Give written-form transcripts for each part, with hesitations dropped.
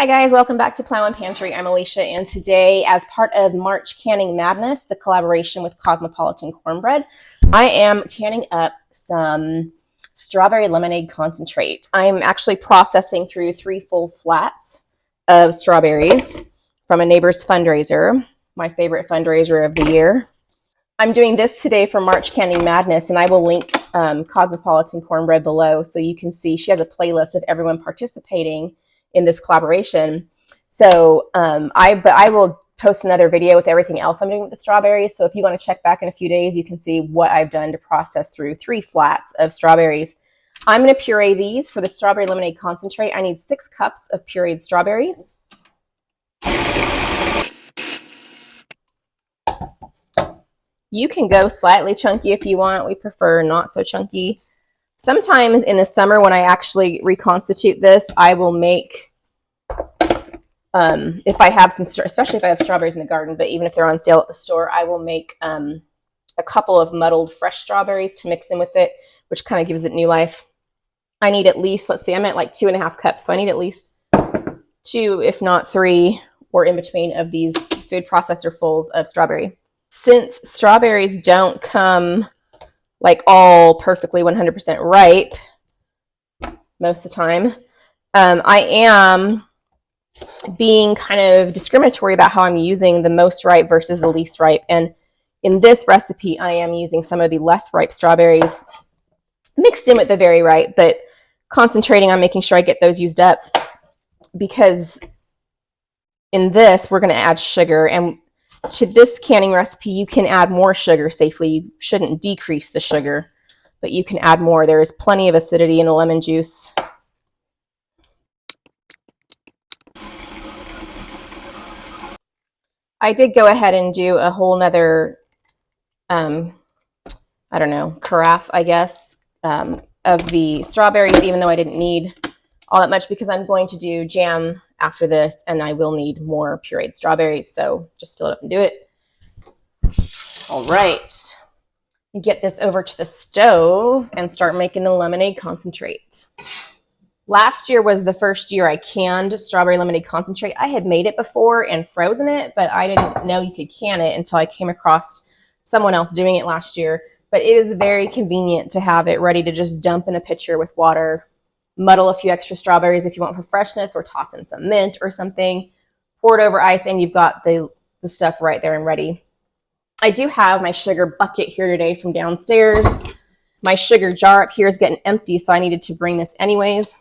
Hi guys, welcome back to Plow and Pantry. I'm Alicia, and today, as part of March Canning Madness, the collaboration with Cosmopolitan Cornbread, I am canning up some strawberry lemonade concentrate. I'm actually processing through 3 full flats of strawberries from a neighbor's fundraiser, my favorite fundraiser of the year. I'm doing this today for March Canning Madness, and I will link Cosmopolitan Cornbread below so you can see she has a playlist of everyone participating in this collaboration. So I will post another video with everything else I'm doing with the strawberries. So if you want to check back in a few days, you can see what I've done to process through 3 flats of strawberries. I'm going to puree these for the strawberry lemonade concentrate. I need 6 cups of pureed strawberries. You can go slightly chunky if you want. We prefer not so chunky. Sometimes in the summer when I actually reconstitute this, I will make, if I have some, especially if I have strawberries in the garden, but even if they're on sale at the store, I will make a couple of muddled fresh strawberries to mix in with it, which kind of gives it new life. I need at least, let's see, I'm at like 2.5 cups. So I need at least 2, if not 3, or in between of these food processor fulls of strawberry. Since strawberries don't come like all perfectly 100% ripe most of the time, I am being kind of discriminatory about how I'm using the most ripe versus the least ripe. And in this recipe, I am using some of the less ripe strawberries mixed in with the very ripe, but concentrating on making sure I get those used up, because in this, we're going to add sugar. And to this canning recipe, you can add more sugar safely. You shouldn't decrease the sugar, but you can add more. There is plenty of acidity in the lemon juice. I did go ahead and do a whole nother, I don't know, carafe, I guess, of the strawberries, even though I didn't need all that much because I'm going to do jam after this, and I will need more pureed strawberries, so just fill it up and do it. All right, get this over to the stove and start making the lemonade concentrate. Last year was the first year I canned strawberry lemonade concentrate. I had made it before and frozen it, but I didn't know you could can it until I came across someone else doing it last year. But it is very convenient to have it ready to just dump in a pitcher with water, muddle a few extra strawberries if you want for freshness, or toss in some mint or something, pour it over ice, and you've got the stuff right there and ready. I do have my sugar bucket here today from downstairs. My sugar jar up here is getting empty, so I needed to bring this anyways.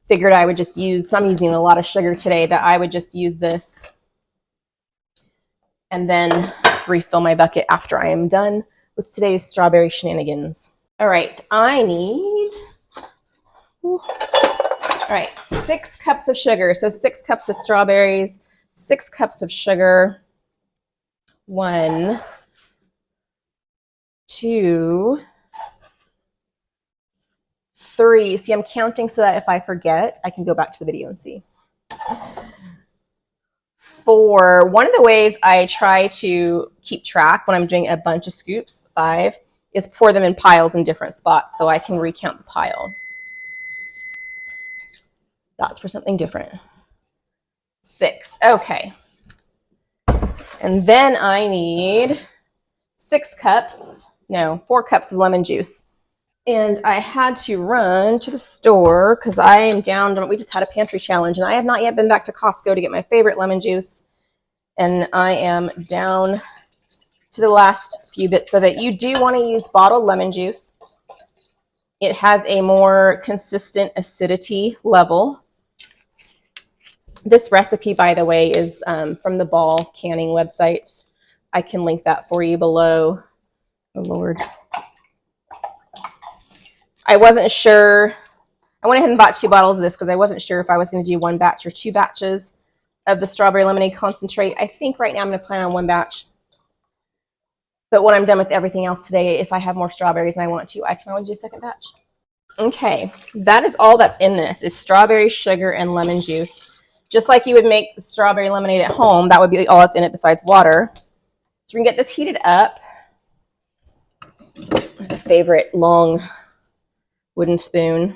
Figured I would just use, I'm using a lot of sugar today, that I would just use this and then refill my bucket after I am done with today's strawberry shenanigans. All right, I need, all right, 6 cups of sugar. So 6 cups of strawberries, 6 cups of sugar, 1, 2, 3. See, I'm counting so that if I forget, I can go back to the video and see. 4. One of the ways I try to keep track when I'm doing a bunch of scoops, 5, is pour them in piles in different spots so I can recount the pile. That's for something different. 6. Okay. And then I need 4 cups of lemon juice. And I had to run to the store because I am down. We just had a pantry challenge, and I have not yet been back to Costco to get my favorite lemon juice. And I am down to the last few bits of it. You do want to use bottled lemon juice. It has a more consistent acidity level. This recipe, by the way, is from the Ball Canning website. I can link that for you below. Oh, Lord. I wasn't sure. I went ahead and bought 2 bottles of this because I wasn't sure if I was going to do 1 batch or 2 batches of the strawberry lemonade concentrate. I think right now I'm going to plan on 1 batch. But when I'm done with everything else today, if I have more strawberries and I want to, I can always do a 2nd batch. Okay, that is all that's in this, is strawberry, sugar, and lemon juice. Just like you would make the strawberry lemonade at home, that would be all that's in it besides water. So we're going to get this heated up. My favorite long wooden spoon.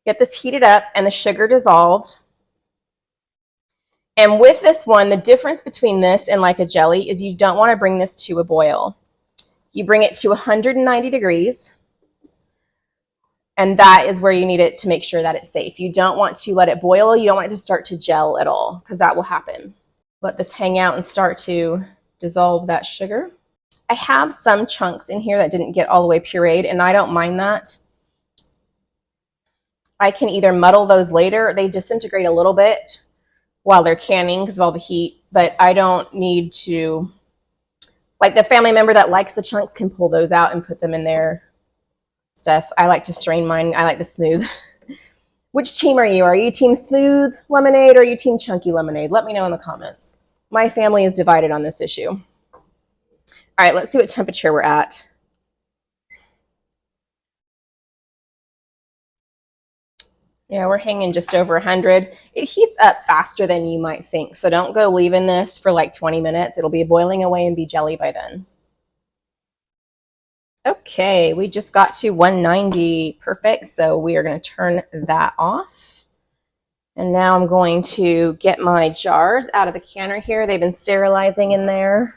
Get this heated up and the sugar dissolved. And with this one, the difference between this and like a jelly is you don't want to bring this to a boil. You bring it to 190 degrees, and that is where you need it to make sure that it's safe. You don't want to let it boil. You don't want it to start to gel at all, because that will happen. Let this hang out and start to dissolve that sugar. I have some chunks in here that didn't get all the way pureed, and I don't mind that. I can either muddle those later. They disintegrate a little bit while they're canning because of all the heat, but I don't need to. Like the family member that likes the chunks can pull those out and put them in their stuff. I like to strain mine. I like the smooth. Which team are you? Are you team smooth lemonade or are you team chunky lemonade? Let me know in the comments. My family is divided on this issue. All right, let's see what temperature we're at. Yeah, we're hanging just over 100. It heats up faster than you might think, so don't go leaving this for like 20 minutes. It'll be boiling away and be jelly by then. Okay, we just got to 190. Perfect, so we are going to turn that off. And now I'm going to get my jars out of the canner here. They've been sterilizing in there.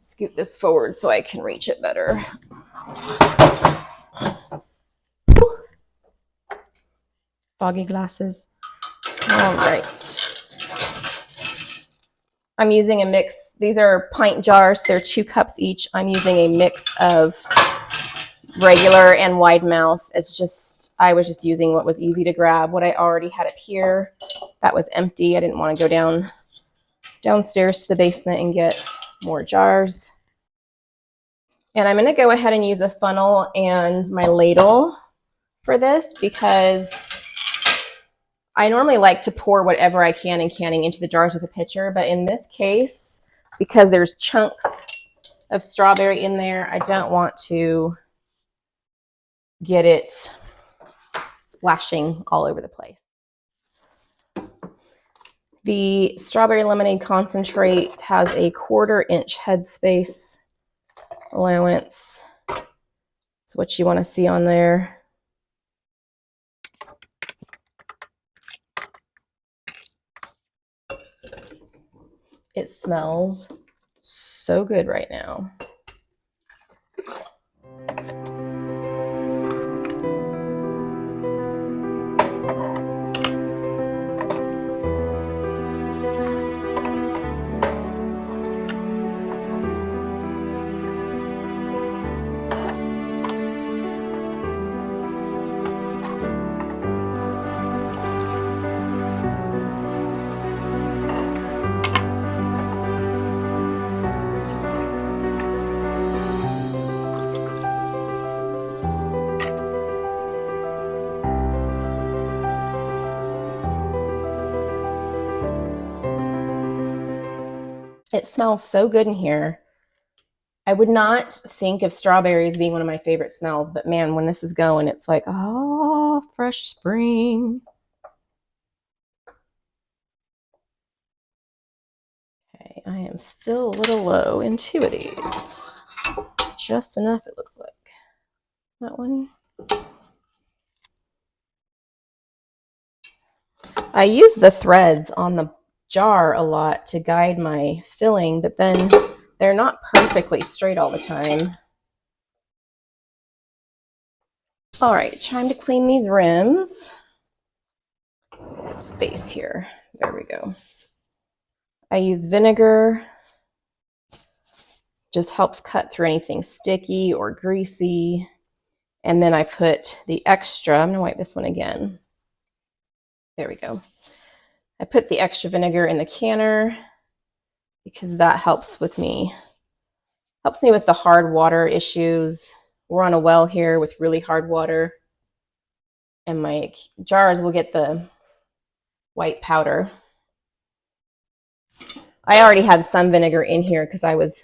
Scoot this forward so I can reach it better. Foggy glasses. All right. I'm using a mix. These are pint jars. They're 2 cups each. I'm using a mix of regular and wide mouth. I was just using what was easy to grab. What I already had up here, that was empty. I didn't want to go downstairs to the basement and get more jars. And I'm going to go ahead and use a funnel and my ladle for this because I normally like to pour whatever I can in canning into the jars with a pitcher, but in this case, because there's chunks of strawberry in there, I don't want to get it splashing all over the place. The strawberry lemonade concentrate has a 1/4 inch headspace allowance. That's what you want to see on there. It smells so good right now. It smells so good in here. I would not think of strawberries being one of my favorite smells, but man, when this is going, it's like, oh, fresh spring. Okay, I am still a little low in 2 of these. Just enough, it looks like. That one. I use the threads on the jar a lot to guide my filling, but then they're not perfectly straight all the time. All right, time to clean these rims. Space here. There we go. I use vinegar. Just helps cut through anything sticky or greasy. And then I put the extra. I'm going to wipe this one again. There we go. I put the extra vinegar in the canner because that helps with me with the hard water issues. We're on a well here with really hard water, and my jars will get the white powder. I already had some vinegar in here because I was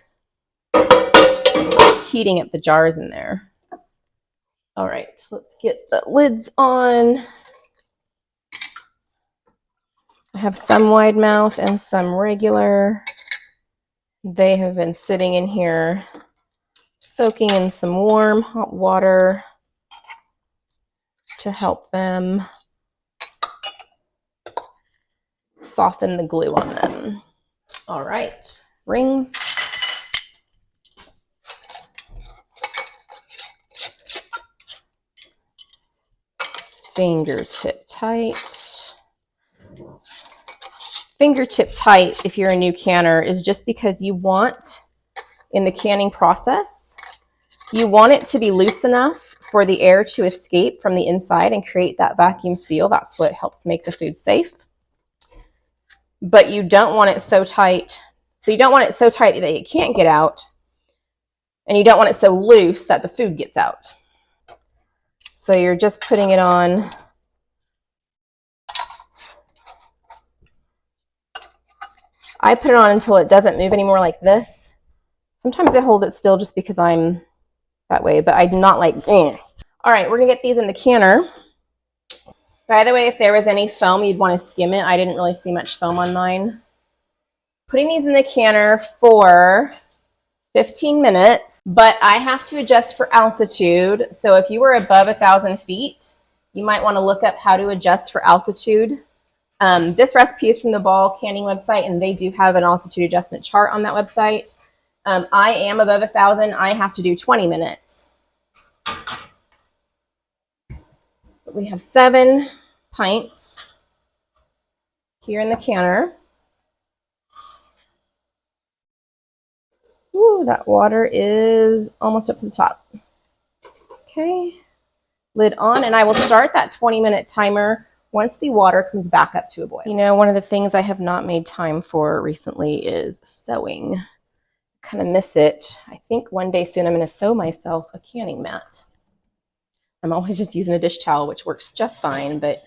heating up the jars in there. All right, so let's get the lids on. I have some wide mouth and some regular. They have been sitting in here soaking in some warm hot water to help them. soften the glue on them. All right, rings. Fingertip tight. Fingertip tight, if you're a new canner, is just because you want, in the canning process, you want it to be loose enough for the air to escape from the inside and create that vacuum seal. That's what helps make the food safe. But you don't want it so tight. So you don't want it so tight that it can't get out. And you don't want it so loose that the food gets out. So you're just putting it on. I put it on until it doesn't move anymore, like this. Sometimes I hold it still just because I'm that way, but I'm not like, All right, we're gonna get these in the canner. By the way, if there was any foam, you'd want to skim it. I didn't really see much foam on mine. Putting these in the canner for 15 minutes, but I have to adjust for altitude. So if you were above 1,000 feet, you might want to look up how to adjust for altitude. This recipe is from the Ball Canning website, and they do have an altitude adjustment chart on that website. I am above 1,000. I have to do 20 minutes. But we have 7 pints here in the canner. Ooh, that water is almost up to the top. Okay, lid on, and I will start that 20-minute timer once the water comes back up to a boil. You know, one of the things I have not made time for recently is sewing. Kind of miss it. I think one day soon I'm going to sew myself a canning mat. I'm always just using a dish towel, which works just fine, but